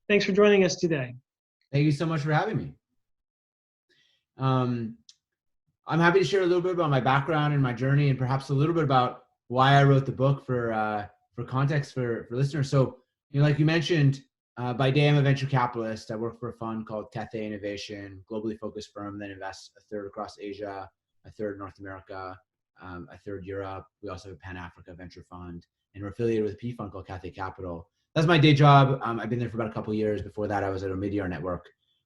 Thanks for joining us today. Thank you so much for having me. I'm happy to share a little bit about my background and my journey, and perhaps a little bit about why I wrote the book for context for listeners. So, like you mentioned, by day I'm a venture capitalist. I work for a fund called Cathay Innovation, globally focused firm that invests a third across Asia, a third North America, a third Europe. We also have a Pan-Africa venture fund, and we're affiliated with a P fund called Cathay Capital. That's my day job. I've been there for about a couple of years. Before that, I was at Omidyar Network,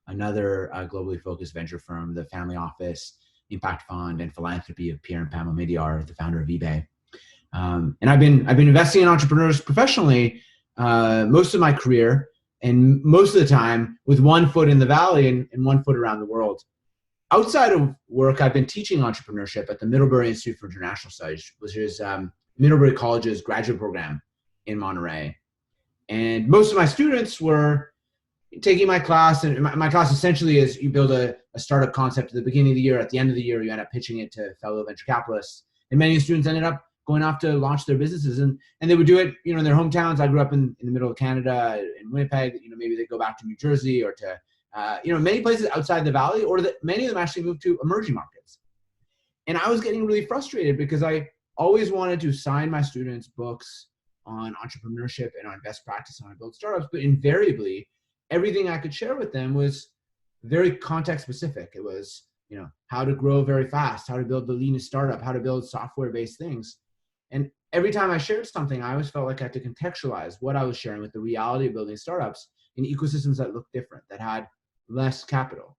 another globally focused venture firm, the family office, impact fund, and philanthropy of Pierre and Pam Omidyar, the founder of eBay. And I've been investing in entrepreneurs professionally most of my career, and most of the time with one foot in the valley and one foot around the world. Outside of work, I've been teaching entrepreneurship at the Middlebury Institute for International Studies, which is Middlebury College's graduate program in Monterey. And most of my students were taking my class, and my class essentially is you build a startup concept at the beginning of the year. At the end of the year, you end up pitching it to fellow venture capitalists. And many students ended up going off to launch their businesses, and they would do it, in their hometowns. I grew up in the middle of Canada, in Winnipeg. Maybe they go back to New Jersey or to, many places outside the valley, or that many of them actually moved to emerging markets. And I was getting really frustrated because I always wanted to sign my students books on entrepreneurship and on best practice on how to build startups, but invariably, everything I could share with them was very context specific. It was, how to grow very fast, how to build the leanest startup, how to build software-based things. And every time I shared something, I always felt like I had to contextualize what I was sharing with the reality of building startups in ecosystems that looked different, that had less capital,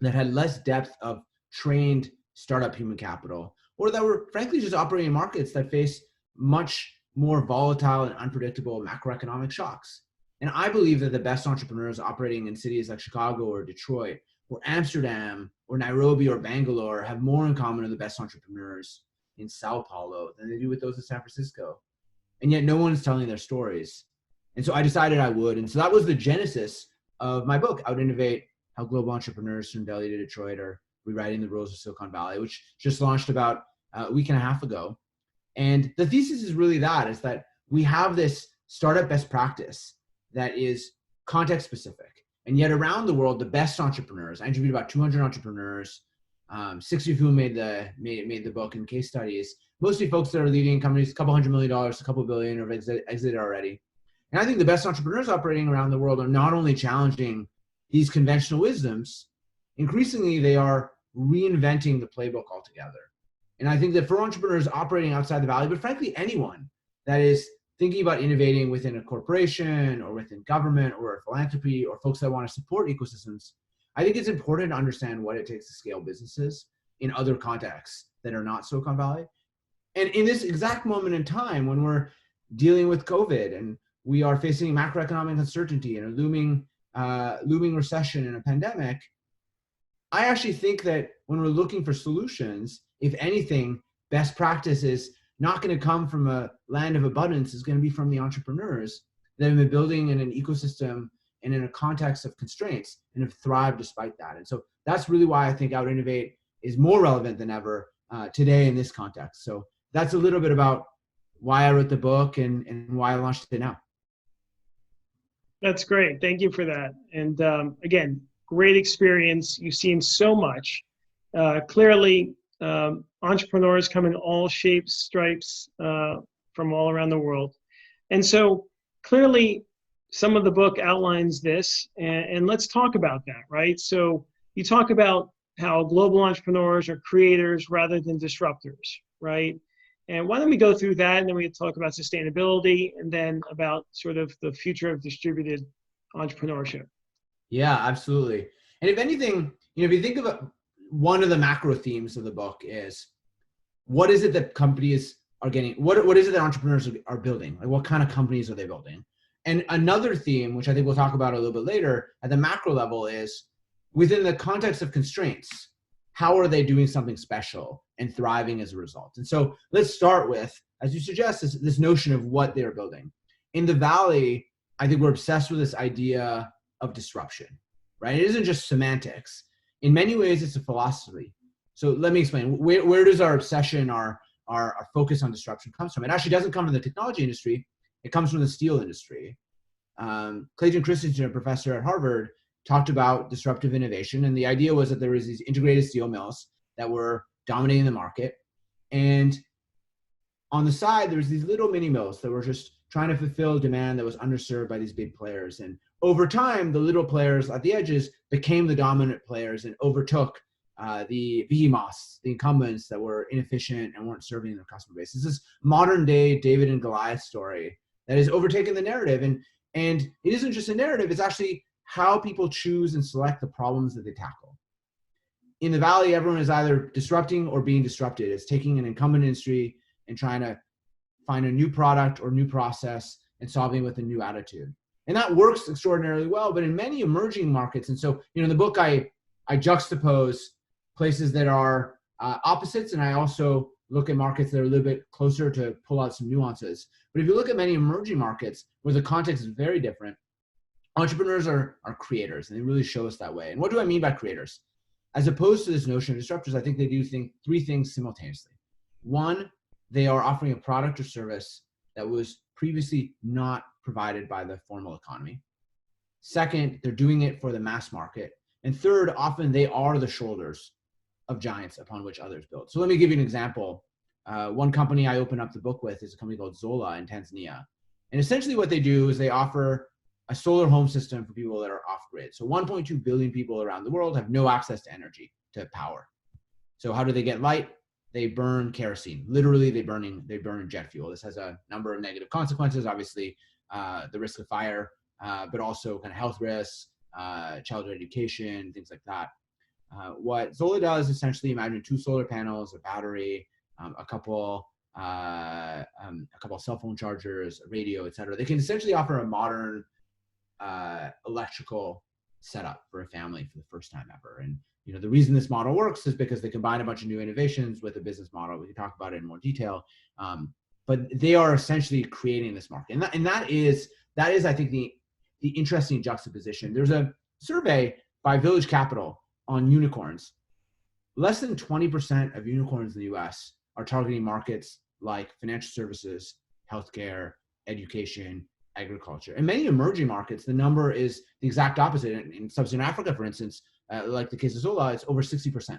that had less depth of trained startup human capital, or that were frankly just operating in markets that face much more volatile and unpredictable macroeconomic shocks. And I believe that the best entrepreneurs operating in cities like Chicago or Detroit or Amsterdam or Nairobi or Bangalore have more in common with the best entrepreneurs in Sao Paulo than they do with those in San Francisco. And yet no one's telling their stories. And so I decided I would. And so that was the genesis of my book, Out Innovate: How Global Entrepreneurs from Delhi to Detroit Are Rewriting the Rules of Silicon Valley, which just launched about a week and a half ago. And the thesis is really is that we have this startup best practice that is context specific. And yet around the world, the best entrepreneurs, I interviewed about 200 entrepreneurs, 60 of whom made the book and case studies, mostly folks that are leading companies, a couple $100 million, a couple billion, or exited already. And I think the best entrepreneurs operating around the world are not only challenging these conventional wisdoms, increasingly they are reinventing the playbook altogether. And I think that for entrepreneurs operating outside the valley, but frankly anyone that is thinking about innovating within a corporation or within government or a philanthropy or folks that want to support ecosystems, I think it's important to understand what it takes to scale businesses in other contexts that are not Silicon Valley. And in this exact moment in time when we're dealing with COVID and we are facing macroeconomic uncertainty and a looming recession and a pandemic, I actually think that when we're looking for solutions, if anything, best practice is not going to come from a land of abundance. It's going to be from the entrepreneurs that have been building in an ecosystem and in a context of constraints and have thrived despite that. And so that's really why I think Out Innovate is more relevant than ever today in this context. So that's a little bit about why I wrote the book and why I launched it now. That's great. Thank you for that. And again, great experience. You've seen so much. Clearly, entrepreneurs come in all shapes, stripes, from all around the world. And so clearly, some of the book outlines this, and let's talk about that, right? So you talk about how global entrepreneurs are creators rather than disruptors, right? And why don't we go through that, and then we can talk about sustainability, and then about sort of the future of distributed entrepreneurship. Yeah, absolutely. And if anything, if you think about one of the macro themes of the book is, what is it that companies are getting? What is it that entrepreneurs are building? Like, what kind of companies are they building? And another theme, which I think we'll talk about a little bit later at the macro level, is within the context of constraints, how are they doing something special and thriving as a result? And so let's start with, as you suggest, this notion of what they're building. In the Valley, I think we're obsessed with this idea of disruption, right? It isn't just semantics. In many ways, it's a philosophy. So let me explain. Where does our obsession, our focus on disruption comes from? It actually doesn't come from the technology industry. It comes from the steel industry. Clayton Christensen, a professor at Harvard, talked about disruptive innovation. And the idea was that there was these integrated steel mills that were dominating the market. And on the side, there was these little mini mills that were just trying to fulfill demand that was underserved by these big players. And over time, the little players at the edges became the dominant players and overtook the behemoths, the incumbents that were inefficient and weren't serving their customer base. This is modern day David and Goliath story that has overtaken the narrative. And it isn't just a narrative, it's actually how people choose and select the problems that they tackle. In the Valley, everyone is either disrupting or being disrupted. It's taking an incumbent industry and trying to find a new product or new process and solving with a new attitude. And that works extraordinarily well, but in many emerging markets, and so, in the book, I juxtapose places that are opposites, and I also look at markets that are a little bit closer to pull out some nuances. But if you look at many emerging markets where the context is very different, entrepreneurs are creators, and they really show us that way. And what do I mean by creators? As opposed to this notion of disruptors, I think they do three things simultaneously. One, they are offering a product or service that was previously not provided by the formal economy. Second, they're doing it for the mass market. And third, often they are the shoulders of giants upon which others build. So let me give you an example. One company I open up the book with is a company called Zola in Tanzania. And essentially what they do is they offer a solar home system for people that are off grid. So 1.2 billion people around the world have no access to energy, to power. So how do they get light? They burn kerosene. Literally, they burn jet fuel. This has a number of negative consequences. Obviously, the risk of fire, but also kind of health risks, childhood education, things like that. What Zola does, essentially, imagine 2 solar panels, a battery, a couple cell phone chargers, a radio, et cetera. They can essentially offer a modern electrical setup for a family for the first time ever. And the reason this model works is because they combine a bunch of new innovations with a business model. We can talk about it in more detail, but they are essentially creating this market. And that is, I think, the interesting juxtaposition. There's a survey by Village Capital on unicorns. Less than 20% of unicorns in the US are targeting markets like financial services, healthcare, education, agriculture. In many emerging markets, the number is the exact opposite. In sub-Saharan Africa, for instance, like the case of Zola, it's over 60%.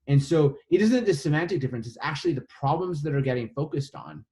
And so it isn't this semantic difference, it's actually the problems that are getting focused on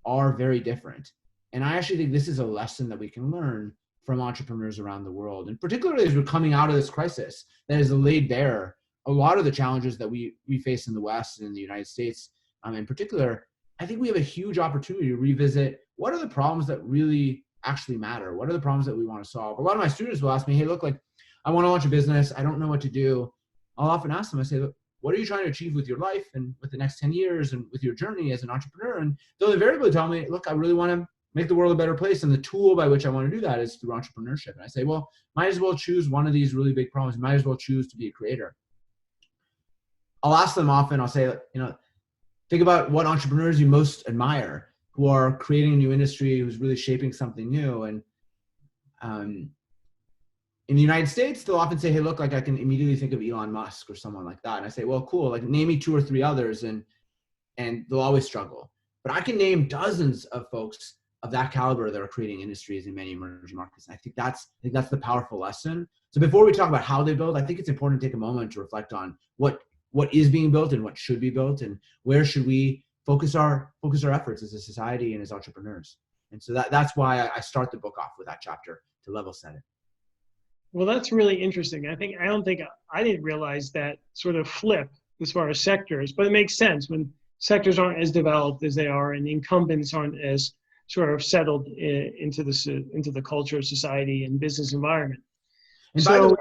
are very different. And I actually think this is a lesson that we can learn from entrepreneurs around the world. And particularly as we're coming out of this crisis that has laid bare a lot of the challenges that we face in the West and in the United States in particular. I think we have a huge opportunity to revisit what are the problems that really actually matter? What are the problems that we want to solve? A lot of my students will ask me, hey, look, like I want to launch a business. I don't know what to do. I'll often ask them, I say, look, what are you trying to achieve with your life and with the next 10 years and with your journey as an entrepreneur? And they'll invariably tell me, look, I really want to make the world a better place. And the tool by which I want to do that is through entrepreneurship. And I say, well, might as well choose one of these really big problems. Might as well choose to be a creator. I'll ask them often, I'll say, think about what entrepreneurs you most admire who are creating a new industry, who's really shaping something new. And in the United States, they'll often say, hey, look, like I can immediately think of Elon Musk or someone like that. And I say, well, cool, like name me 2 or 3 others, and they'll always struggle. But I can name dozens of folks of that caliber that are creating industries in many emerging markets. And I think that's the powerful lesson. So before we talk about how they build, I think it's important to take a moment to reflect on what is being built and what should be built, and where should we focus our efforts as a society and as entrepreneurs. And so that's why I start the book off with that chapter to level set it. Well, that's really interesting. I didn't realize that sort of flip as far as sectors, but it makes sense when sectors aren't as developed as they are and the incumbents aren't as sort of settled into the culture, society, and business environment. And so,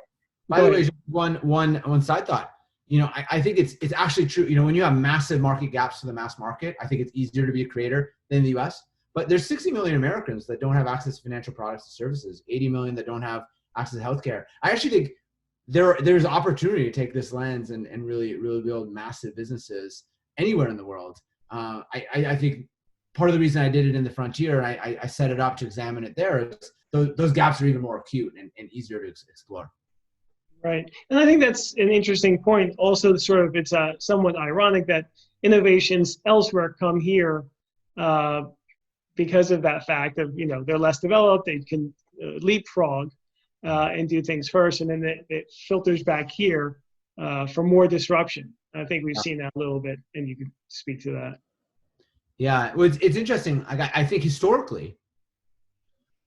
by the way, one side thought. I think it's actually true. When you have massive market gaps to the mass market, I think it's easier to be a creator than the US. But there's 60 million Americans that don't have access to financial products and services, 80 million that don't have access to healthcare. I actually think there's opportunity to take this lens and really build massive businesses anywhere in the world. I think part of the reason I did it in the frontier, I set it up to examine it there, is those gaps are even more acute and easier to explore. Right. And I think that's an interesting point. Also, it's somewhat ironic that innovations elsewhere come here because of that fact of, they're less developed, they can leapfrog and do things first, and then it filters back here for more disruption. I think we've seen that a little bit, and you could speak to that. Yeah, it's interesting. I think historically,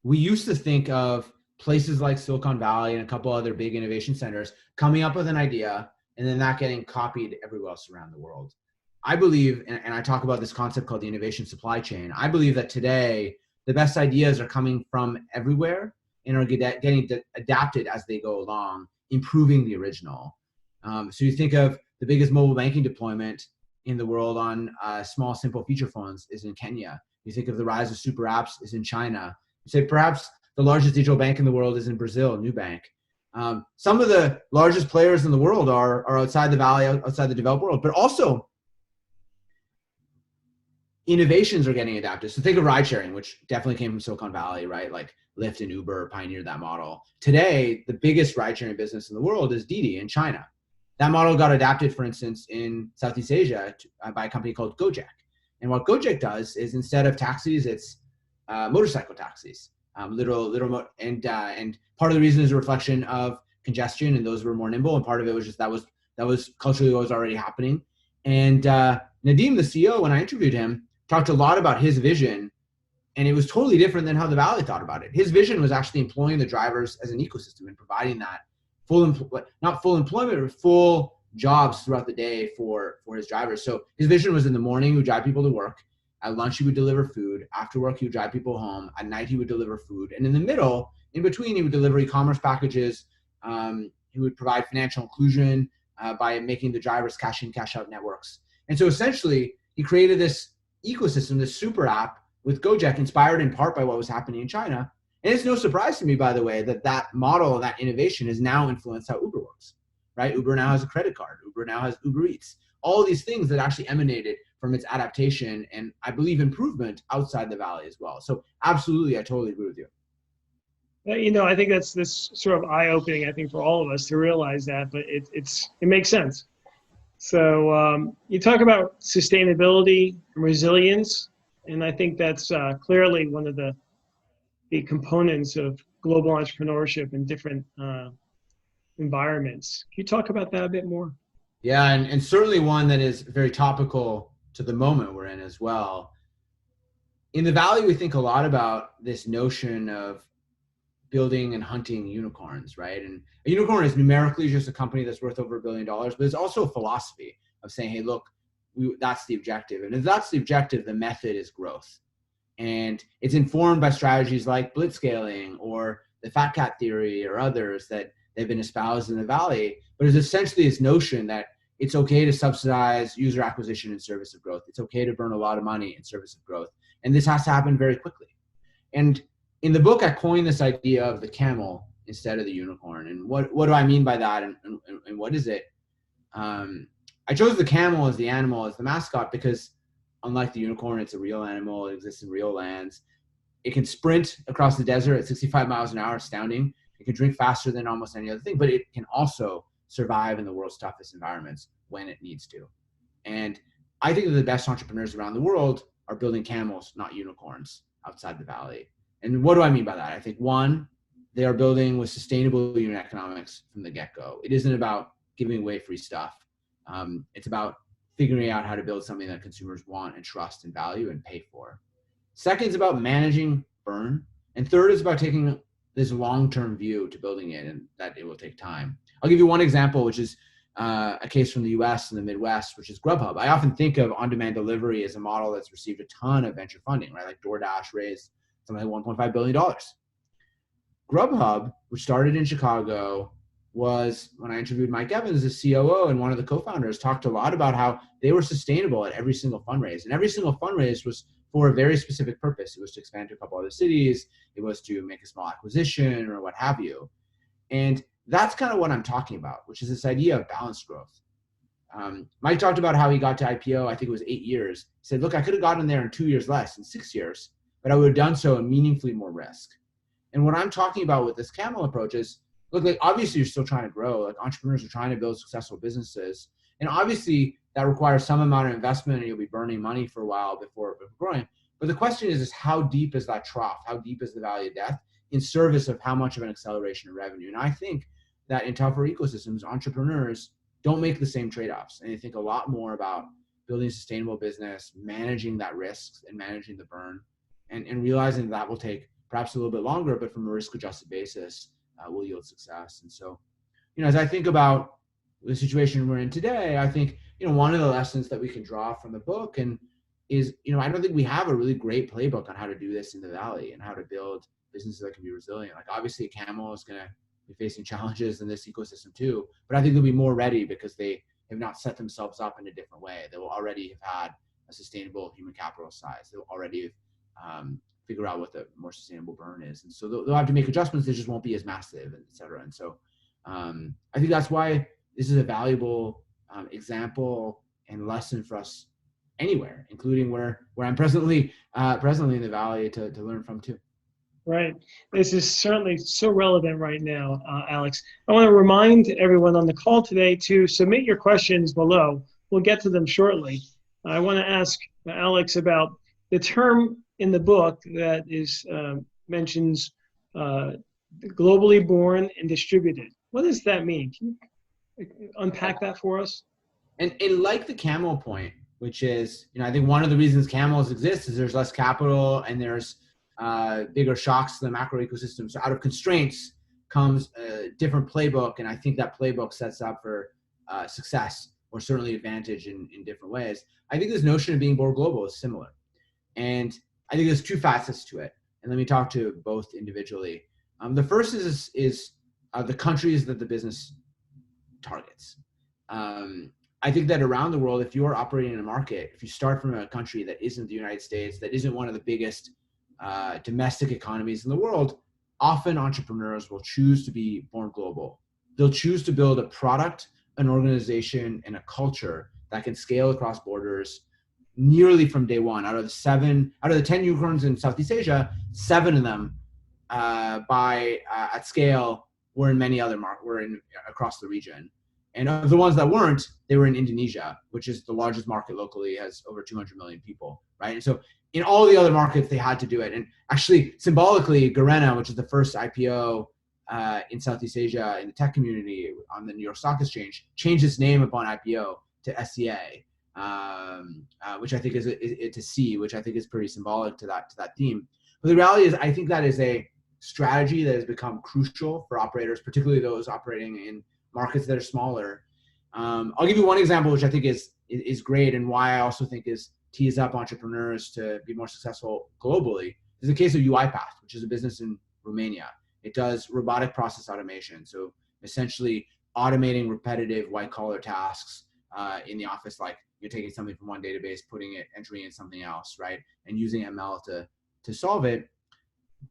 we used to think of places like Silicon Valley and a couple other big innovation centers coming up with an idea and then that getting copied everywhere else around the world. I believe, and I talk about this concept called the innovation supply chain, I believe that today the best ideas are coming from everywhere and are getting adapted as they go along, improving the original. So you think of the biggest mobile banking deployment in the world on small, simple feature phones is in Kenya. You think of the rise of super apps is in China. You say perhaps the largest digital bank in the world is in Brazil, Nubank. Some of the largest players in the world are outside the valley, outside the developed world, but also innovations are getting adapted. So think of ride sharing, which definitely came from Silicon Valley, right? Like Lyft and Uber pioneered that model. Today, the biggest ride sharing business in the world is Didi in China. That model got adapted, for instance, in Southeast Asia by a company called Gojek. And what Gojek does is instead of taxis, it's motorcycle taxis. And part of the reason is a reflection of congestion, and those were more nimble. And part of it was just that was culturally what was already happening. And Nadeem, the CEO, when I interviewed him, talked a lot about his vision, and it was totally different than how the Valley thought about it. His vision was actually employing the drivers as an ecosystem and providing that not full employment, but full jobs throughout the day for his drivers. So his vision was in the morning, he would drive people to work. At lunch, he would deliver food. After work, he would drive people home. At night, he would deliver food. And in the middle, in between, he would deliver e-commerce packages. He would provide financial inclusion by making the drivers cash in, cash out networks. And so essentially, he created this ecosystem, this super app with Gojek, inspired in part by what was happening in China. And it's no surprise to me, by the way, that model, that innovation has now influenced how Uber works, right? Uber now has a credit card. Uber now has Uber Eats. All these things that actually emanated from its adaptation and, I believe, improvement outside the Valley as well. So absolutely, I totally agree with you. I think that's this sort of eye-opening, I think, for all of us to realize that, but it makes sense. So you talk about sustainability and resilience, and I think that's clearly one of the components of global entrepreneurship in different environments. Can you talk about that a bit more? Yeah, and certainly one that is very topical to the moment we're in as well. In the Valley, we think a lot about this notion of building and hunting unicorns, right? And a unicorn is numerically just a company that's worth over $1 billion, but it's also a philosophy of saying, hey, look, that's the objective. And if that's the objective, the method is growth. And it's informed by strategies like blitzscaling or the fat cat theory or others that they've been espoused in the Valley. But it's essentially this notion that it's okay to subsidize user acquisition in service of growth. It's okay to burn a lot of money in service of growth. And this has to happen very quickly. And in the book, I coined this idea of the camel instead of the unicorn. And what do I mean by that? And what is it? I chose the camel as the animal, as the mascot, because unlike the unicorn, it's a real animal. It exists in real lands. It can sprint across the desert at 65 miles an hour, astounding. It can drink faster than almost any other thing, but it can also survive in the world's toughest environments when it needs to. And I think that the best entrepreneurs around the world are building camels, not unicorns, outside the Valley. And what do I mean by that? I think, one, they are building with sustainable unit economics from the get-go. It isn't about giving away free stuff. It's about figuring out how to build something that consumers want and trust and value and pay for. Second is about managing burn. And third is about taking this long-term view to building it, and that it will take time. I'll give you one example, which is a case from the US and the Midwest, which is Grubhub. I often think of on-demand delivery as a model that's received a ton of venture funding, right? Like DoorDash raised something like $1.5 billion. Grubhub, which started in Chicago, was, when I interviewed Mike Evans, the COO and one of the co-founders, talked a lot about how they were sustainable at every single fundraise. And every single fundraise was for a very specific purpose. It was to expand to a couple other cities. It was to make a small acquisition or what have you. And that's kind of what I'm talking about, which is this idea of balanced growth. Mike talked about how he got to IPO, I think it was 8 years. He said, look, I could have gotten there in 2 years less, in 6 years, but I would have done so at meaningfully more risk. And what I'm talking about with this camel approach is, look, like obviously you're still trying to grow. Like entrepreneurs are trying to build successful businesses. And obviously that requires some amount of investment and you'll be burning money for a while before growing. But the question is how deep is that trough? How deep is the valley of death in service of how much of an acceleration of revenue? And I think that in tougher ecosystems, entrepreneurs don't make the same trade-offs. And they think a lot more about building a sustainable business, managing that risk and managing the burn, and realizing that will take perhaps a little bit longer, but from a risk-adjusted basis, will yield success. And so, as I think about the situation we're in today, I think, one of the lessons that we can draw from the book is, I don't think we have a really great playbook on how to do this in the Valley and how to build businesses that can be resilient. Like obviously Camel is going to be facing challenges in this ecosystem too, but I think they'll be more ready because they have not set themselves up in a different way. They will already have had a sustainable human capital size. They'll already figure out what the more sustainable burn is. And so they'll have to make adjustments. They just won't be as massive, et cetera. And so I think that's why this is a valuable example and lesson for us anywhere, including where I'm presently in the Valley to learn from too. Right. This is certainly so relevant right now, Alex. I want to remind everyone on the call today to submit your questions below. We'll get to them shortly. I want to ask Alex about the term in the book that is mentions globally born and distributed. What does that mean? Can you unpack that for us? And like the camel point, which is, I think one of the reasons camels exist is there's less capital and there's bigger shocks to the macro ecosystem. So out of constraints comes a different playbook. And I think that playbook sets up for success or certainly advantage in different ways. I think this notion of being more global is similar. And I think there's two facets to it. And let me talk to both individually. The first is the countries that the business targets. I think that around the world, if you are operating in a market, if you start from a country that isn't the United States, that isn't one of the biggest domestic economies in the world, often entrepreneurs will choose to be born global. They'll choose to build a product, an organization, and a culture that can scale across borders nearly from day one. Out of the 10 unicorns in Southeast Asia, 7 of them at scale were in many other markets, across the region. And of the ones that weren't, they were in Indonesia, which is the largest market locally, has over 200 million people, right? And so in all the other markets, they had to do it. And actually, symbolically, Garena, which is the first IPO in Southeast Asia in the tech community on the New York Stock Exchange, changed its name upon IPO to SCA, which I think is to C, which I think is pretty symbolic to that theme. But the reality is, I think that is a strategy that has become crucial for operators, particularly those operating in markets that are smaller. I'll give you one example, which I think is great, and why I also think tees up entrepreneurs to be more successful globally. Is the case of UiPath, which is a business in Romania. It does robotic process automation, so essentially automating repetitive white-collar tasks in the office, like you're taking something from one database, entering in something else, right, and using ML to solve it.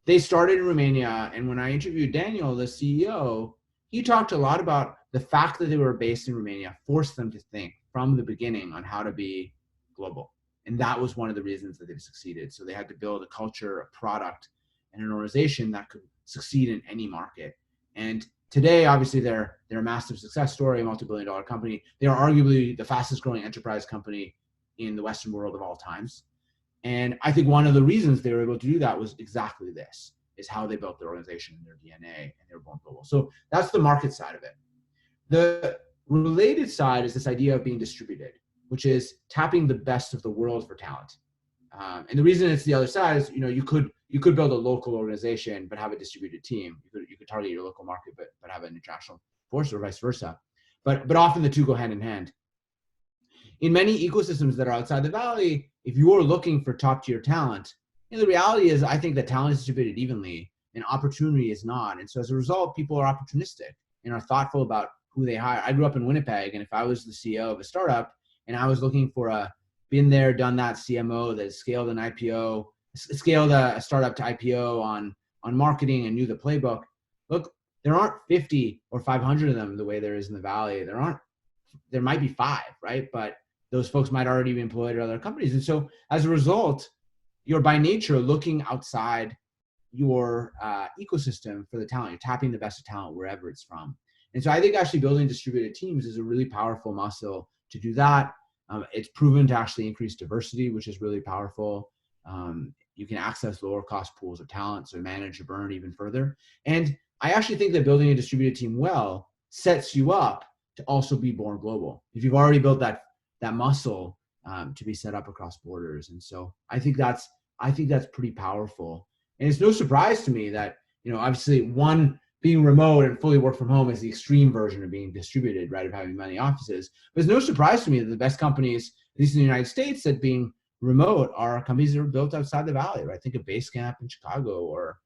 They started in Romania, and when I interviewed Daniel, the CEO, he talked a lot about the fact that they were based in Romania forced them to think from the beginning on how to be global. And that was one of the reasons that they succeeded. So they had to build a culture, a product, and an organization that could succeed in any market. And today, obviously, they're a massive success story, a multi-billion-dollar company. They are arguably the fastest growing enterprise company in the Western world of all times. And I think one of the reasons they were able to do that was exactly this, is how they built their organization and their DNA, and they were born global. So that's the market side of it. The related side is this idea of being distributed, which is tapping the best of the world for talent. And the reason it's the other side is, you could build a local organization but have a distributed team. You could target your local market but have an international force, or vice versa. But often the two go hand in hand. In many ecosystems that are outside the Valley, if you are looking for top tier talent, the reality is I think that talent is distributed evenly and opportunity is not. And so as a result, people are opportunistic and are thoughtful about who they hire. I grew up in Winnipeg, and if I was the CEO of a startup and I was looking for a been there, done that CMO that scaled a startup to IPO on marketing and knew the playbook, look, there aren't 50 or 500 of them the way there is in the Valley. There might be 5, right? But those folks might already be employed at other companies. And so as a result, you're by nature looking outside your ecosystem for the talent. You're tapping the best of talent wherever it's from. And so I think actually building distributed teams is a really powerful muscle to do that. It's proven to actually increase diversity, which is really powerful. You can access lower cost pools of talent, so manage your burn even further. And I actually think that building a distributed team well sets you up to also be born global. If you've already built that muscle to be set up across borders. And so I think that's pretty powerful. And it's no surprise to me that, obviously being remote and fully work from home is the extreme version of being distributed, right? Of having many offices. But it's no surprise to me that the best companies, at least in the United States, that being remote are companies that are built outside the valley, right? Think of Basecamp in Chicago or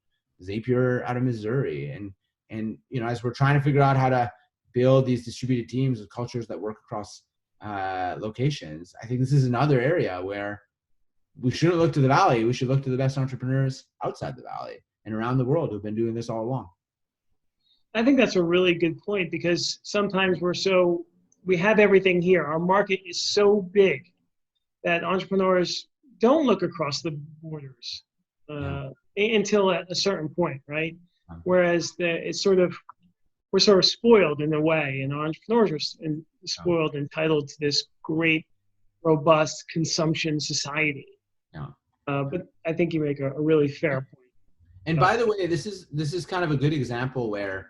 Zapier out of Missouri. And as we're trying to figure out how to build these distributed teams with cultures that work across locations, I think this is another area where we shouldn't look to the valley. We should look to the best entrepreneurs outside the valley and around the world who've been doing this all along. I think that's a really good point, because sometimes we have everything here. Our market is so big that entrepreneurs don't look across the borders until at a certain point, right? Whereas we're sort of spoiled in a way, and entrepreneurs are spoiled, entitled to this great, robust consumption society. But I think you make a really fair point. And by the way, this is kind of a good example where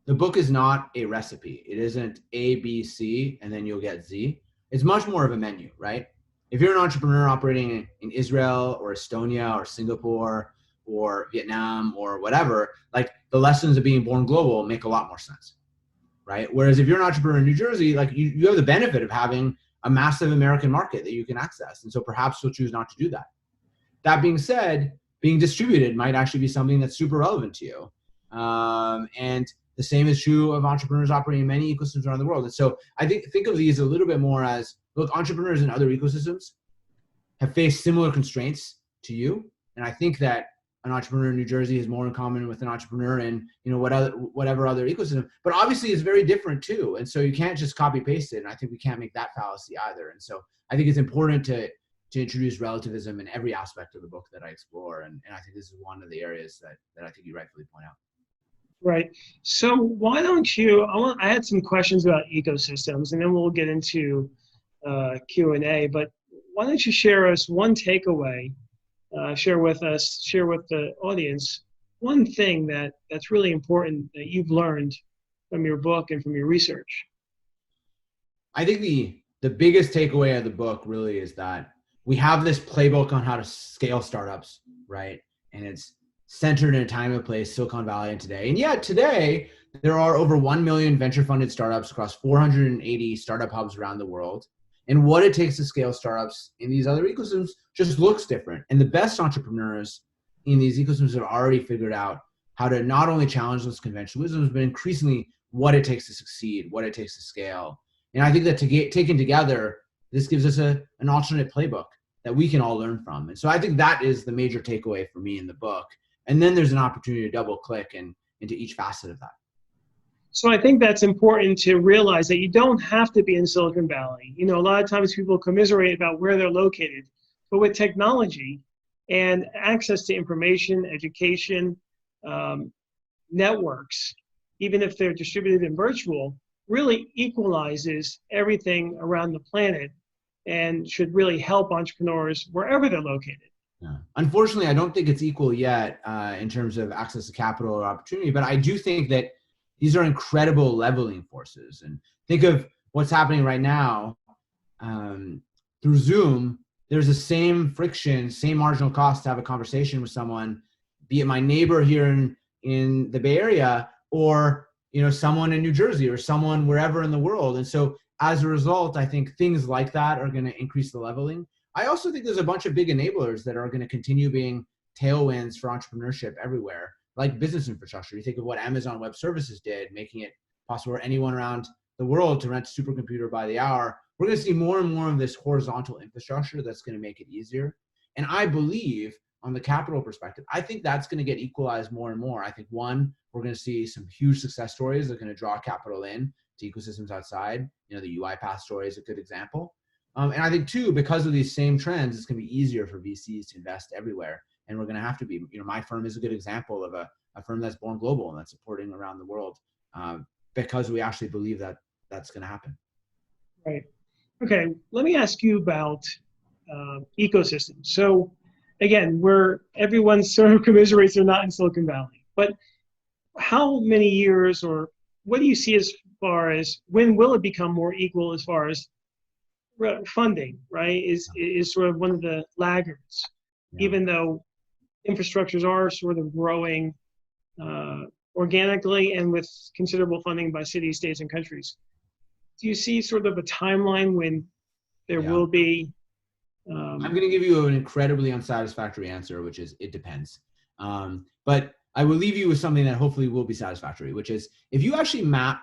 the book is not a recipe. It isn't A, B, C, and then you'll get Z. It's much more of a menu, right? If you're an entrepreneur operating in Israel or Estonia or Singapore or Vietnam or whatever, like the lessons of being born global make a lot more sense, right? Whereas if you're an entrepreneur in New Jersey, like you have the benefit of having a massive American market that you can access. And so perhaps you'll choose not to do that. That being said, being distributed might actually be something that's super relevant to you. And the same is true of entrepreneurs operating in many ecosystems around the world. And so I think of these a little bit more as, look, entrepreneurs in other ecosystems have faced similar constraints to you. And I think that an entrepreneur in New Jersey has more in common with an entrepreneur in, whatever other ecosystem. But obviously it's very different too. And so you can't just copy paste it. And I think we can't make that fallacy either. And so I think it's important to introduce relativism in every aspect of the book that I explore. And I think this is one of the areas that I think you rightfully point out. Right. So why don't I had some questions about ecosystems, and then we'll get into Q&A, but why don't you share us one takeaway, share with the audience, one thing that's really important that you've learned from your book and from your research? I think the biggest takeaway of the book really is that we have this playbook on how to scale startups, right? And it's centered in a time and place, Silicon Valley and today. And yet today, there are over 1 million venture-funded startups across 480 startup hubs around the world. And what it takes to scale startups in these other ecosystems just looks different. And the best entrepreneurs in these ecosystems have already figured out how to not only challenge those conventional wisdoms, but increasingly what it takes to succeed, what it takes to scale. And I think that taken together, this gives us an alternate playbook that we can all learn from. And so I think that is the major takeaway for me in the book. And then there's an opportunity to double click into each facet of that. So I think that's important to realize, that you don't have to be in Silicon Valley. A lot of times people commiserate about where they're located, but with technology and access to information, education, networks, even if they're distributed and virtual, really equalizes everything around the planet and should really help entrepreneurs wherever they're located. Yeah. Unfortunately, I don't think it's equal yet in terms of access to capital or opportunity, but I do think that these are incredible leveling forces. And think of what's happening right now through Zoom. There's the same friction, same marginal cost to have a conversation with someone, be it my neighbor here in the Bay Area, or someone in New Jersey, or someone wherever in the world. And so as a result, I think things like that are going to increase the leveling. I also think there's a bunch of big enablers that are going to continue being tailwinds for entrepreneurship everywhere, like business infrastructure. You think of what Amazon Web Services did, making it possible for anyone around the world to rent a supercomputer by the hour. We're going to see more and more of this horizontal infrastructure that's going to make it easier. And I believe, on the capital perspective, I think that's going to get equalized more and more. I think, one, we're going to see some huge success stories that are going to draw capital in to ecosystems outside. The UiPath story is a good example. And I think, two, because of these same trends, it's going to be easier for VCs to invest everywhere. And we're going to have to be, my firm is a good example of a firm that's born global and that's supporting around the world because we actually believe that that's going to happen. Right. Okay. Let me ask you about ecosystems. So again, everyone sort of commiserates they're not in Silicon Valley. But how many years, or what do you see as far as when will it become more equal as far as funding, right? Is sort of one of the laggards, Yeah. even though infrastructures are sort of growing organically and with considerable funding by cities, states, and countries. Do you see sort of a timeline when there Yeah. will be? I'm going to give you an incredibly unsatisfactory answer, which is it depends. But I will leave you with something that hopefully will be satisfactory, which is if you actually map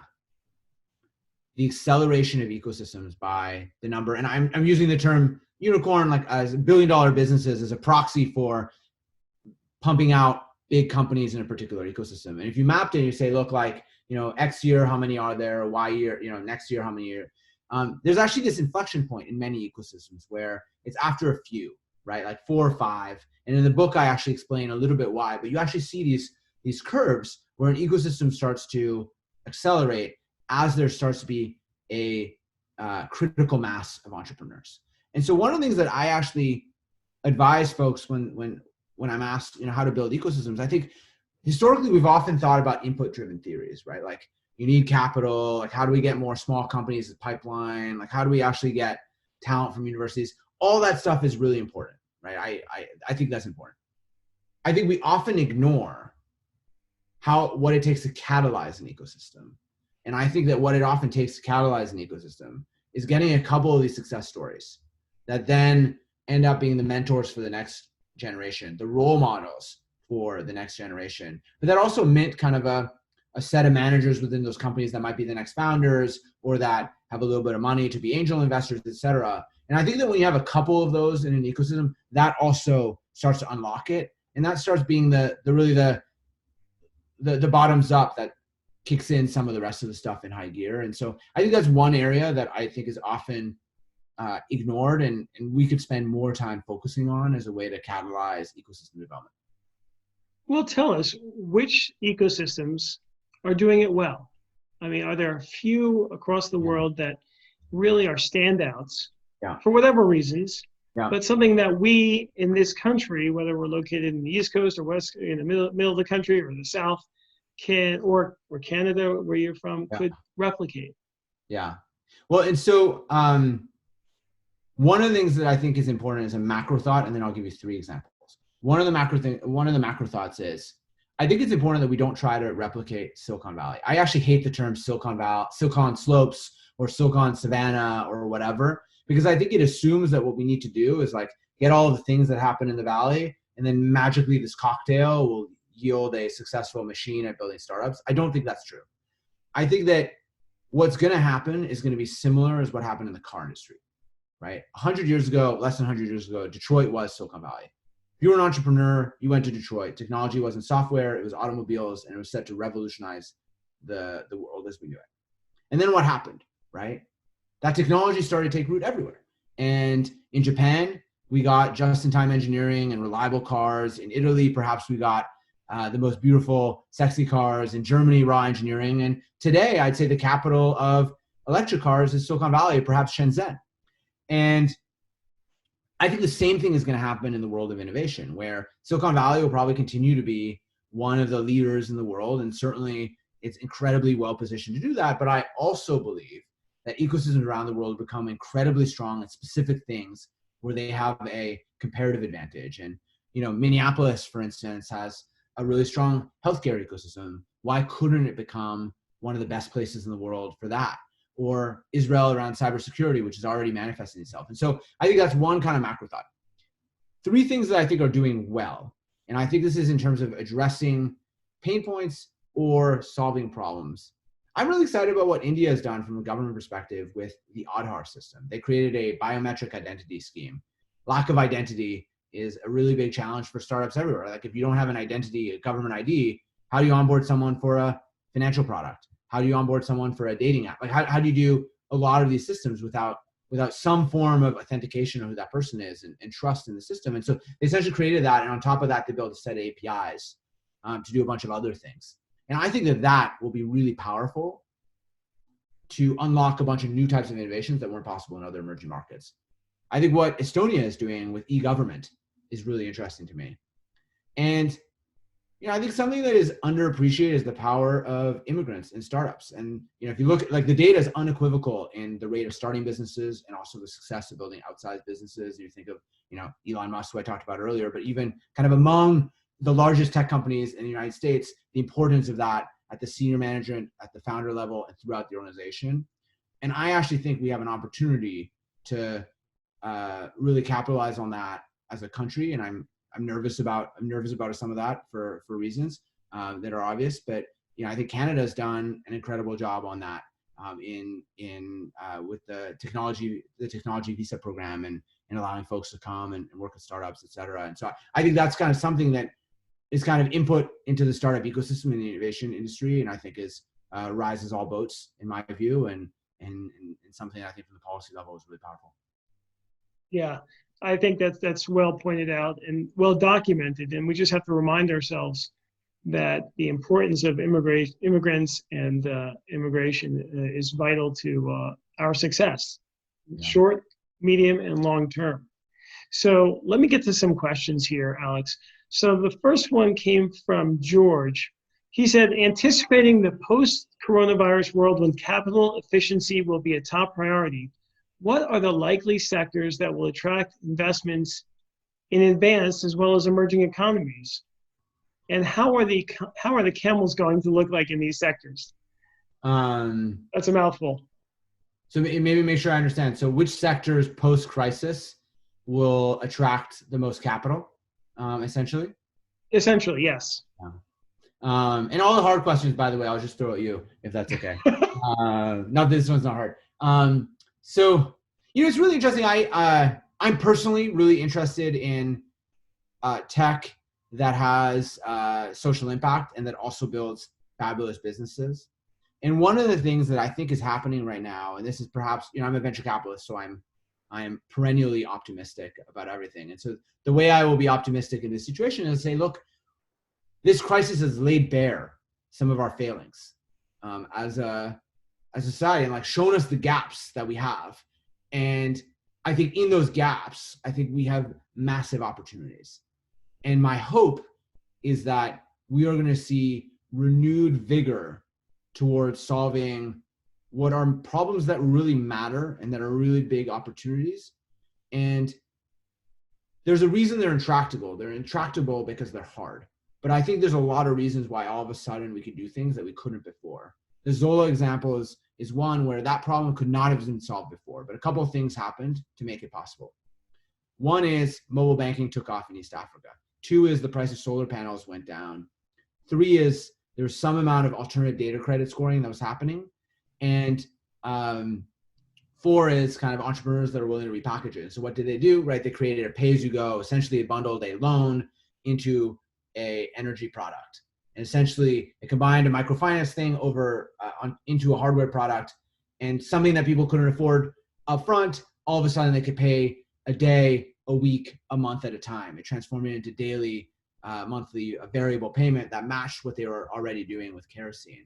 the acceleration of ecosystems by the number, and I'm using the term unicorn like as billion-dollar businesses as a proxy for pumping out big companies in a particular ecosystem. And if you mapped it and you say, look, like, X year, how many are there? Y year, next year, how many year? There's actually this inflection point in many ecosystems where it's after a few, right? Like 4 or 5. And in the book, I actually explain a little bit why, but you actually see these curves where an ecosystem starts to accelerate as there starts to be a critical mass of entrepreneurs. And so one of the things that I actually advise folks when I'm asked, how to build ecosystems, I think historically we've often thought about input-driven theories, right? Like you need capital, like how do we get more small companies as pipeline? Like how do we actually get talent from universities? All that stuff is really important, right? I think that's important. I think we often ignore what it takes to catalyze an ecosystem. And I think that what it often takes to catalyze an ecosystem is getting a couple of these success stories that then end up being the mentors for the next generation, the role models for the next generation. But that also meant kind of a set of managers within those companies that might be the next founders or that have a little bit of money to be angel investors, et cetera. And I think that when you have a couple of those in an ecosystem, that also starts to unlock it. And that starts being the bottoms up that kicks in some of the rest of the stuff in high gear. And so I think that's one area that I think is often ignored and we could spend more time focusing on as a way to catalyze ecosystem development. Well, tell us which ecosystems are doing it well. I mean, are there a few across the world that really are standouts for whatever reasons, but something that we in this country, whether we're located in the East Coast or West, in the middle of the country or the South, or Canada, where you're from, could replicate? Yeah. Well, and so one of the things that I think is important is a macro thought, and then I'll give you 3 examples. One of the macro thoughts is, I think it's important that we don't try to replicate Silicon Valley. I actually hate the term Silicon Slopes or Silicon Savannah or whatever, because I think it assumes that what we need to do is like get all of the things that happen in the Valley, and then magically this cocktail will yield a successful machine at building startups. I don't think that's true. I think that what's going to happen is going to be similar as what happened in the car industry, right? 100 years ago, less than 100 years ago, Detroit was Silicon Valley. If you were an entrepreneur, you went to Detroit. Technology wasn't software, it was automobiles, and it was set to revolutionize the world as we knew it. And then what happened, right? That technology started to take root everywhere. And in Japan, we got just-in-time engineering and reliable cars. In Italy, perhaps we got the most beautiful, sexy cars. In Germany, raw engineering. And today, I'd say the capital of electric cars is Silicon Valley, perhaps Shenzhen. And I think the same thing is going to happen in the world of innovation, where Silicon Valley will probably continue to be one of the leaders in the world. And certainly, it's incredibly well positioned to do that. But I also believe that ecosystems around the world become incredibly strong at specific things where they have a comparative advantage. And, Minneapolis, for instance, has a really strong healthcare ecosystem. Why couldn't it become one of the best places in the world for that? Or Israel around cybersecurity, which is already manifesting itself. And so I think that's one kind of macro thought. 3 things that I think are doing well, and I think this is in terms of addressing pain points or solving problems. I'm really excited about what India has done from a government perspective with the Aadhaar system. They created a biometric identity scheme. Lack of identity is a really big challenge for startups everywhere. Like if you don't have an identity, a government ID, how do you onboard someone for a financial product? How do you onboard someone for a dating app? Like how do you do a lot of these systems without some form of authentication of who that person is and trust in the system? And so they essentially created that. And on top of that, they built a set of APIs to do a bunch of other things. And I think that will be really powerful to unlock a bunch of new types of innovations that weren't possible in other emerging markets. I think what Estonia is doing with e-government is really interesting to me. And I think something that is underappreciated is the power of immigrants in startups. And if you look at, like, the data is unequivocal in the rate of starting businesses and also the success of building outsized businesses. You think of Elon Musk, who I talked about earlier, but even kind of among the largest tech companies in the United States, the importance of that at the senior management, at the founder level, and throughout the organization. And I actually think we have an opportunity to really capitalize on that as a country. And I'm nervous about some of that for reasons that are obvious. But I think Canada's done an incredible job on that with the technology visa program and allowing folks to come and work at startups, et cetera. And so I think that's kind of something that is kind of input into the startup ecosystem in the innovation industry, and I think rises all boats in my view, and something that I think from the policy level is really powerful. Yeah, I think that's well pointed out and well documented, and we just have to remind ourselves that the importance of immigrants and immigration is vital to our success, short, medium, and long term. So let me get to some questions here, Alex. So the first one came from George. He said, anticipating the post-coronavirus world when capital efficiency will be a top priority, what are the likely sectors that will attract investments in advanced as well as emerging economies? And how are the camels going to look like in these sectors? That's a mouthful. So maybe make sure I understand. So which sectors post-crisis will attract the most capital, essentially? Essentially, yes. Yeah. And all the hard questions, by the way, I'll just throw at you, if that's okay. Not this one's not hard. So, it's really interesting. I'm personally really interested in tech that has social impact and that also builds fabulous businesses. And one of the things that I think is happening right now, and this is perhaps, I'm a venture capitalist, so I'm perennially optimistic about everything. And so the way I will be optimistic in this situation is to say, look, this crisis has laid bare some of our failings as a society, and shown us the gaps that we have. And I think in those gaps, I think we have massive opportunities. And my hope is that we are going to see renewed vigor towards solving what are problems that really matter and that are really big opportunities. And there's a reason they're intractable. They're intractable because they're hard. But I think there's a lot of reasons why all of a sudden we can do things that we couldn't before. The Zola example is one where that problem could not have been solved before, but a couple of things happened to make it possible. One is mobile banking took off in East Africa. Two is the price of solar panels went down. Three is there was some amount of alternative data credit scoring that was happening. And four is kind of entrepreneurs that are willing to repackage it. So what did they do, right? They created a pay-as-you-go, essentially a bundled a loan into a energy product. And essentially it combined a microfinance thing into a hardware product, and something that people couldn't afford upfront, all of a sudden they could pay a day, a week, a month at a time. It transformed it into daily, monthly variable payment that matched what they were already doing with kerosene.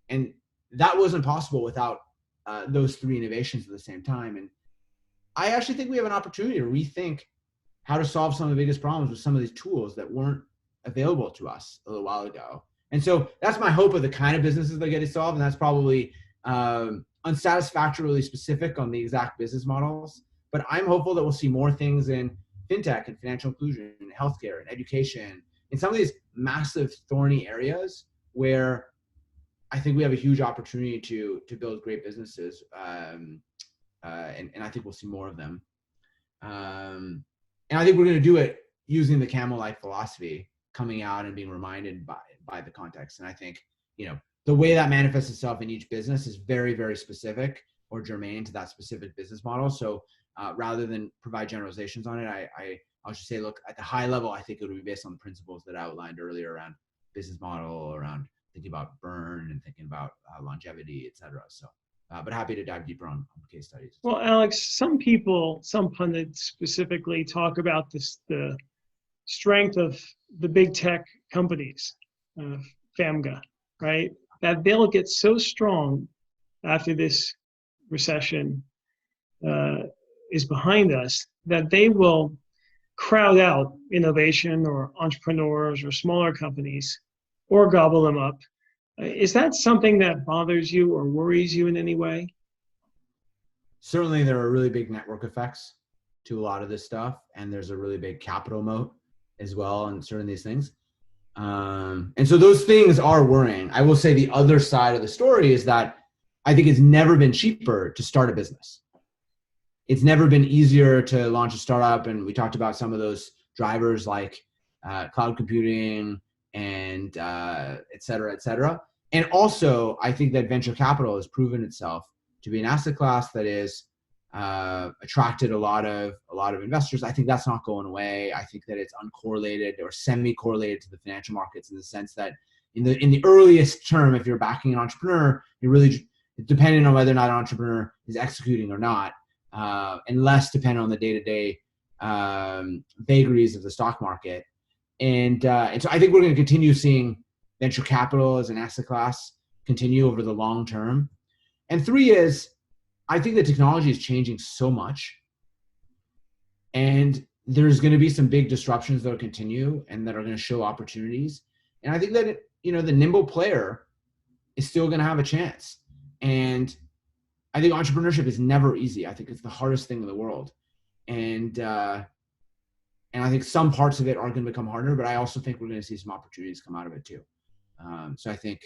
And that wasn't possible without those three innovations at the same time. And I actually think we have an opportunity to rethink how to solve some of the biggest problems with some of these tools that weren't available to us a little while ago. And so that's my hope of the kind of businesses that get solved. And that's probably unsatisfactorily specific on the exact business models. But I'm hopeful that we'll see more things in fintech and financial inclusion and healthcare and education, in some of these massive thorny areas where I think we have a huge opportunity to build great businesses. And I think we'll see more of them. And I think we're going to do it using the camel-like philosophy, coming out and being reminded by the context. And I think, the way that manifests itself in each business is very, very specific or germane to that specific business model. So rather than provide generalizations on it, I'll just say, look, at the high level, I think it would be based on the principles that I outlined earlier around business model, around thinking about burn and thinking about longevity, et cetera. So, but happy to dive deeper on case studies. Well, Alex, some pundits specifically talk about the strength of the big tech companies, FAMGA, right? That they'll get so strong after this recession is behind us that they will crowd out innovation or entrepreneurs or smaller companies or gobble them up. Is that something that bothers you or worries you in any way? Certainly, there are really big network effects to a lot of this stuff, and there's a really big capital moat as well in certain of these things. And so those things are worrying. I will say the other side of the story is that I think it's never been cheaper to start a business. It's never been easier to launch a startup. And we talked about some of those drivers like cloud computing and et cetera, et cetera. And also, I think that venture capital has proven itself to be an asset class that is attracted a lot of investors. I think that's not going away. I think that it's uncorrelated or semi-correlated to the financial markets in the sense that in the earliest term, if you're backing an entrepreneur, you're really dependent on whether or not an entrepreneur is executing or not, and less dependent on the day-to-day vagaries of the stock market. And so I think we're going to continue seeing venture capital as an asset class continue over the long term. And three is, I think the technology is changing so much, and there's going to be some big disruptions that will continue and that are going to show opportunities. And I think that the nimble player is still going to have a chance. And I think entrepreneurship is never easy. I think it's the hardest thing in the world, and I think some parts of it are going to become harder. But I also think we're going to see some opportunities come out of it too. So I think,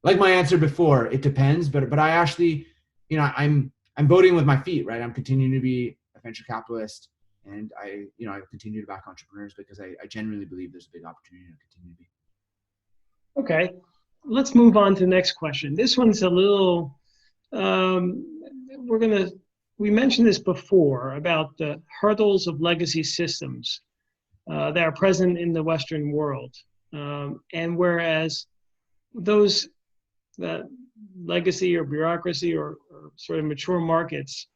like my answer before, it depends. But I actually, I'm voting with my feet, right? I'm continuing to be a venture capitalist, and I continue to back entrepreneurs because I genuinely believe there's a big opportunity to continue to be. Okay, let's move on to the next question. This one's a little, we mentioned this before about the hurdles of legacy systems that are present in the Western world. And whereas those legacy or bureaucracy or sort of mature markets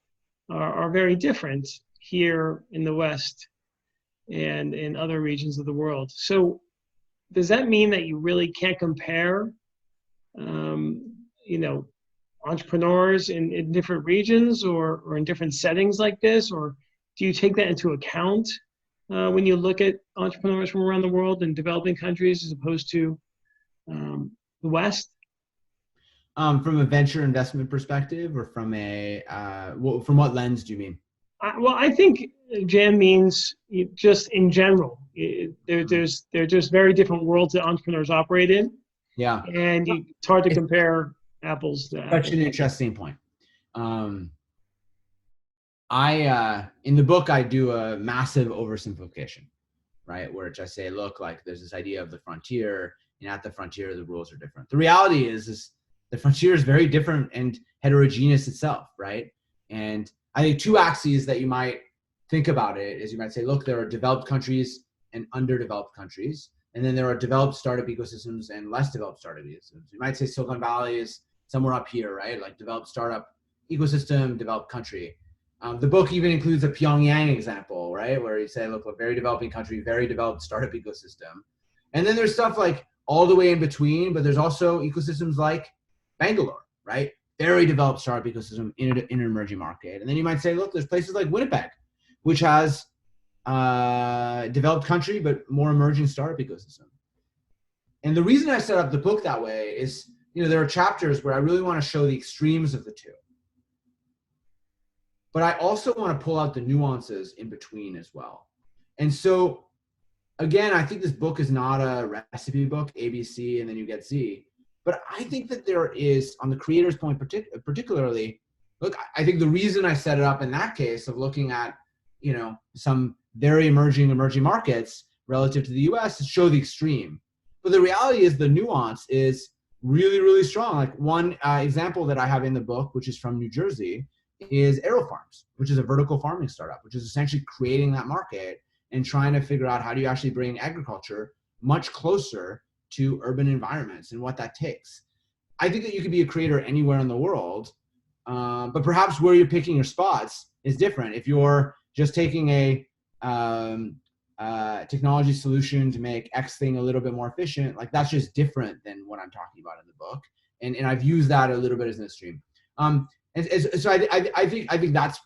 are very different here in the West and in other regions of the world. So does that mean that you really can't compare, entrepreneurs in different regions or in different settings like this? Or do you take that into account when you look at entrepreneurs from around the world in developing countries as opposed to the West? From a venture investment perspective, or from from what lens do you mean? I think Jan means just in general. They're just very different worlds that entrepreneurs operate in. Yeah. And it's hard to compare apples to apples. Such an interesting point. In the book, I do a massive oversimplification, right? Where I say, look, like there's this idea of the frontier, and at the frontier, the rules are different. The reality is the frontier is very different and heterogeneous itself, right? And I think two axes that you might think about it is you might say, look, there are developed countries and underdeveloped countries. And then there are developed startup ecosystems and less developed startup ecosystems. You might say Silicon Valley is somewhere up here, right? Like developed startup ecosystem, developed country. The book even includes a Pyongyang example, right? Where you say, look, a very developing country, very developed startup ecosystem. And then there's stuff like all the way in between, but there's also ecosystems like Bangalore, right? Very developed startup ecosystem in an emerging market. And then you might say, look, there's places like Winnipeg, which has developed country, but more emerging startup ecosystem. And the reason I set up the book that way is, there are chapters where I really want to show the extremes of the two. But I also want to pull out the nuances in between as well. And so, again, I think this book is not a recipe book, A, B, C, and then you get Z. But I think that there is, on the creator's point particularly, look, I think the reason I set it up in that case of looking at, some very emerging markets relative to the US is show the extreme. But the reality is the nuance is really, really strong. Like one example that I have in the book, which is from New Jersey, is AeroFarms, which is a vertical farming startup, which is essentially creating that market and trying to figure out how do you actually bring agriculture much closer to urban environments and what that takes. I think that you could be a creator anywhere in the world, but perhaps where you're picking your spots is different. If you're just taking a technology solution to make X thing a little bit more efficient, like that's just different than what I'm talking about in the book. And I've used that a little bit as an extreme. So I think that's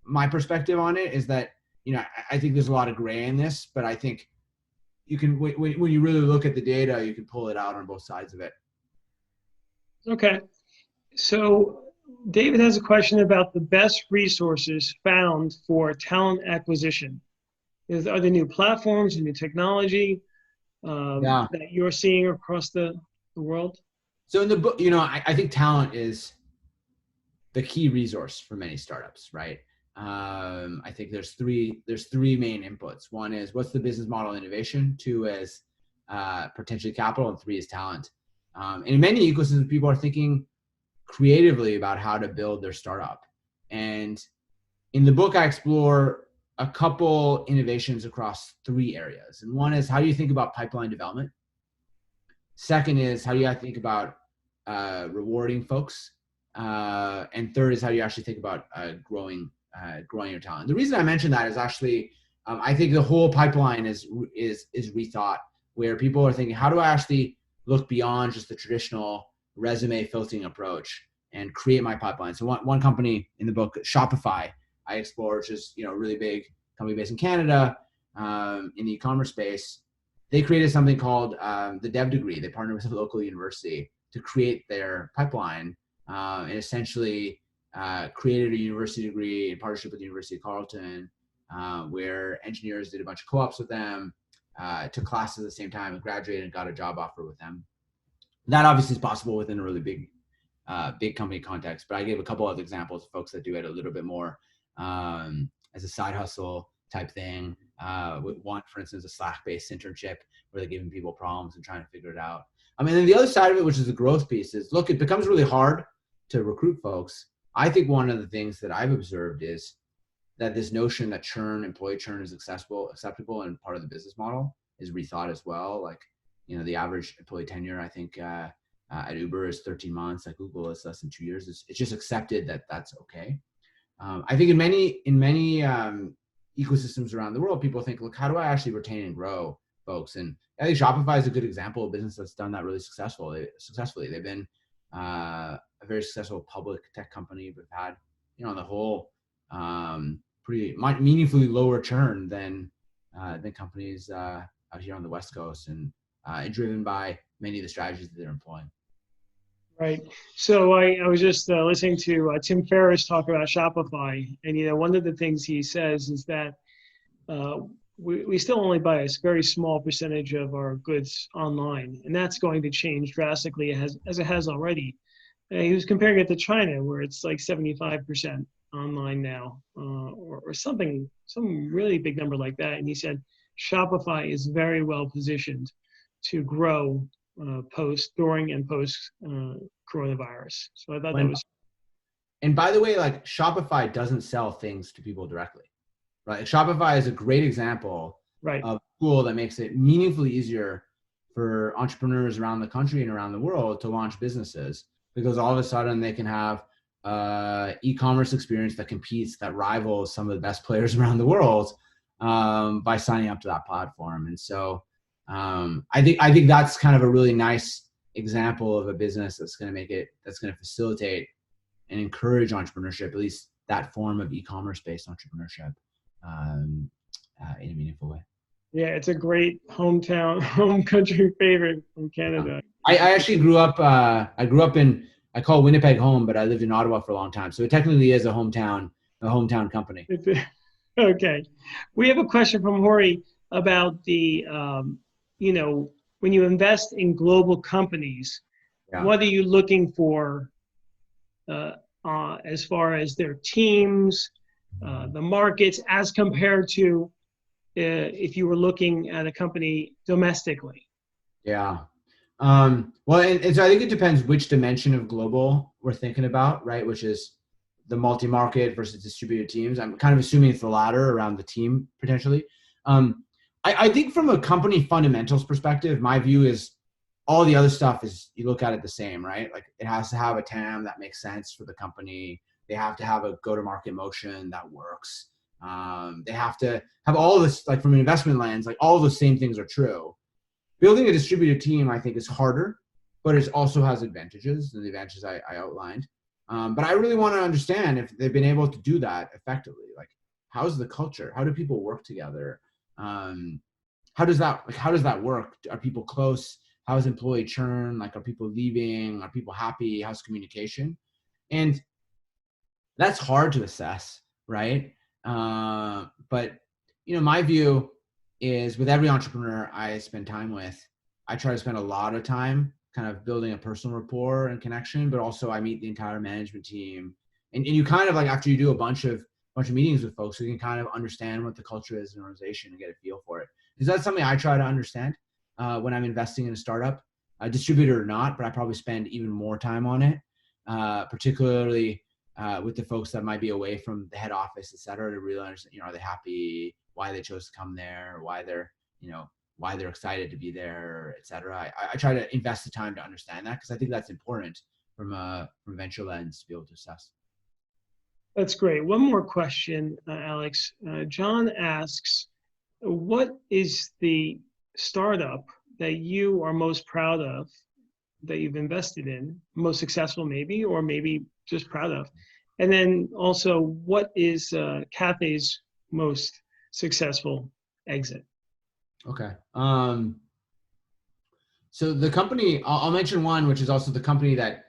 my perspective on it, is that I think there's a lot of gray in this, but I think you can, when you really look at the data, you can pull it out on both sides of it. Okay. So David has a question about the best resources found for talent acquisition. Are there new platforms and new technology that you're seeing across the world? So in the book, I think talent is the key resource for many startups, right? I think there's three main inputs. One is, what's the business model innovation? Two is potentially capital, and three is talent. And in many ecosystems, people are thinking creatively about how to build their startup. And in the book, I explore a couple innovations across three areas. And one is, how do you think about pipeline development? Second is, how do you think about rewarding folks? And third is, how do you actually think about growing your talent? The reason I mention that is actually, I think the whole pipeline is rethought, where people are thinking, how do I actually look beyond just the traditional resume filtering approach and create my pipeline? So one company in the book, Shopify, I explore, which is a really big company based in Canada in the e-commerce space. They created something called the Dev Degree. They partnered with a local university to create their pipeline, and essentially created a university degree in partnership with the University of Carleton, where engineers did a bunch of co-ops with them, took classes at the same time, and graduated and got a job offer with them. That obviously is possible within a really big company context, but I gave a couple of examples of folks that do it a little bit more as a side hustle type thing. With one, for instance, a Slack-based internship where they're giving people problems and trying to figure it out. And then the other side of it, which is the growth piece, is, look, it becomes really hard to recruit folks. I think one of the things that I've observed is that this notion that employee churn is acceptable and part of the business model is rethought as well. Like, the average employee tenure, I think at Uber is 13 months. At Google, it's less than 2 years. It's just accepted that that's okay. I think in many ecosystems around the world, people think, look, how do I actually retain and grow folks? And I think Shopify is a good example of a business that's done that really successfully. They've been a very successful public tech company, but had, on the whole, pretty meaningfully lower churn than companies out here on the West Coast, and driven by many of the strategies that they're employing. Right. So I was just listening to Tim Ferriss talk about Shopify, and one of the things he says is that we still only buy a very small percentage of our goods online, and that's going to change drastically as it has already. He was comparing it to China, where it's like 75% online now, or some really big number like that. And he said Shopify is very well positioned to grow during and post coronavirus. So I thought that was. And by the way, like, Shopify doesn't sell things to people directly, right? Shopify is a great example of a tool that makes it meaningfully easier for entrepreneurs around the country and around the world to launch businesses, because all of a sudden they can have e-commerce experience that rivals some of the best players around the world by signing up to that platform. And so I think that's kind of a really nice example of a business that's going to facilitate and encourage entrepreneurship, at least that form of e-commerce based entrepreneurship, in a meaningful way. Yeah, it's a great home country favorite from Canada. I actually grew up I call Winnipeg home, but I lived in Ottawa for a long time. So it technically is a hometown company. Okay. We have a question from Hori about the, when you invest in global companies, what are you looking for as far as their teams, the markets, as compared to if you were looking at a company domestically? Yeah. Well, and so I think it depends which dimension of global we're thinking about, right? Which is the multi-market versus distributed teams. I'm kind of assuming it's the latter around the team potentially. I think from a company fundamentals perspective, my view is all the other stuff is, you look at it the same, right? Like, it has to have a TAM that makes sense for the company. They have to have a go-to-market motion that works. They have to have all this, like, from an investment lens, like, all those same things are true. Building a distributed team, I think, is harder, but it also has advantages, and the advantages I outlined. But I really want to understand if they've been able to do that effectively. Like, how's the culture? How do people work together? How does that work? Are people close? How's employee churn? Like, are people leaving? Are people happy? How's communication? And that's hard to assess, right? But my view is, with every entrepreneur I spend time with, I try to spend a lot of time kind of building a personal rapport and connection, but also I meet the entire management team. And you kind of, like, after you do a bunch of meetings with folks, you can kind of understand what the culture is in an organization and get a feel for it. Is that something I try to understand when I'm investing in a startup, distributor or not, but I probably spend even more time on it, particularly with the folks that might be away from the head office, et cetera, to really understand, are they happy, why they chose to come there, why they're excited to be there, et cetera. I try to invest the time to understand that, because I think that's important from a venture lens to be able to assess. That's great. One more question, Alex. John asks, what is the startup that you are most proud of, that you've invested in, most successful maybe, or maybe just proud of? And then also, what is Cathay's most successful exit? Okay. So the company, I'll mention one, which is also the company that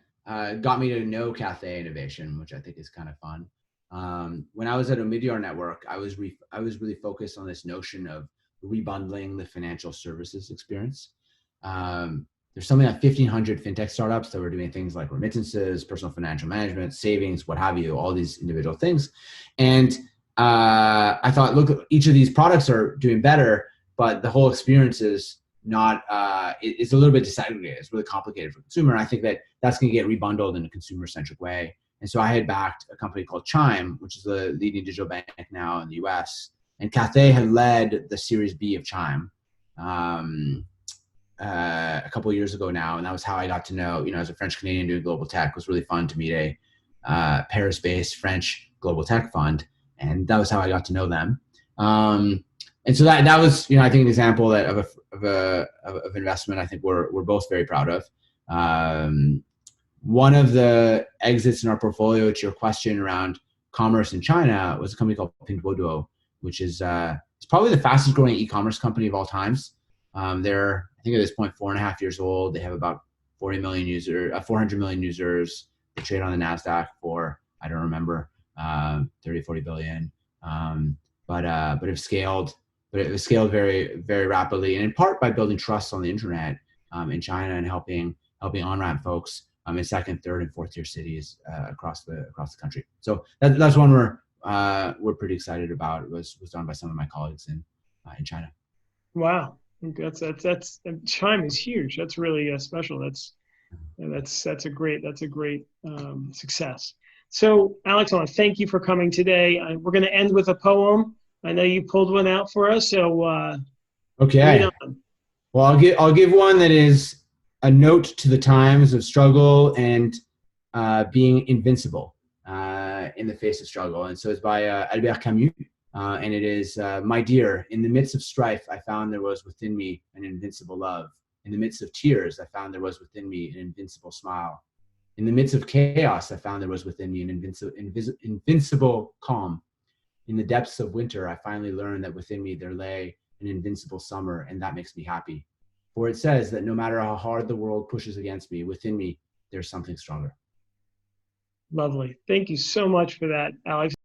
got me to know Cathay Innovation, which I think is kind of fun. When I was at Omidyar Network, I was really focused on this notion of rebundling the financial services experience. There's something like 1,500 fintech startups that were doing things like remittances, personal financial management, savings, what have you, all these individual things. And I thought, look, each of these products are doing better, but the whole experience is not, it's a little bit disaggregated. It's really complicated for the consumer. And I think that that's going to get rebundled in a consumer-centric way. And so I had backed a company called Chime, which is the leading digital bank now in the US. And Cathay had led the Series B of Chime a couple of years ago now. And that was how I got to know, as a French Canadian doing global tech, it was really fun to meet a Paris-based French global tech fund. And that was how I got to know them. And so that was, I think, an example of investment I think we're both very proud of. One of the exits in our portfolio, to your question around commerce in China, was a company called Pinduoduo, which is it's probably the fastest growing e-commerce company of all times. They're, I think at this point, 4.5 years old. They have about 400 million users. They trade on the NASDAQ for, I don't remember, 30, 40 billion. But it was scaled very, very rapidly, and in part by building trust on the internet in China and helping on-ramp folks in second, third, and fourth tier cities across the country. So that's one we're pretty excited about. It was done by some of my colleagues in China. Wow, that's Chime is huge. That's really special. That's a great success. So Alex, I want to thank you for coming today. We're going to end with a poem. I know you pulled one out for us, so okay. Well, I'll give one that is a note to the times of struggle and being invincible in the face of struggle. And so it's by Albert Camus, and it is, my dear, in the midst of strife, I found there was within me an invincible love. In the midst of tears, I found there was within me an invincible smile. In the midst of chaos, I found there was within me an invincible calm. In the depths of winter, I finally learned that within me there lay an invincible summer, and that makes me happy. For it says that no matter how hard the world pushes against me, within me, there's something stronger. Lovely. Thank you so much for that, Alex.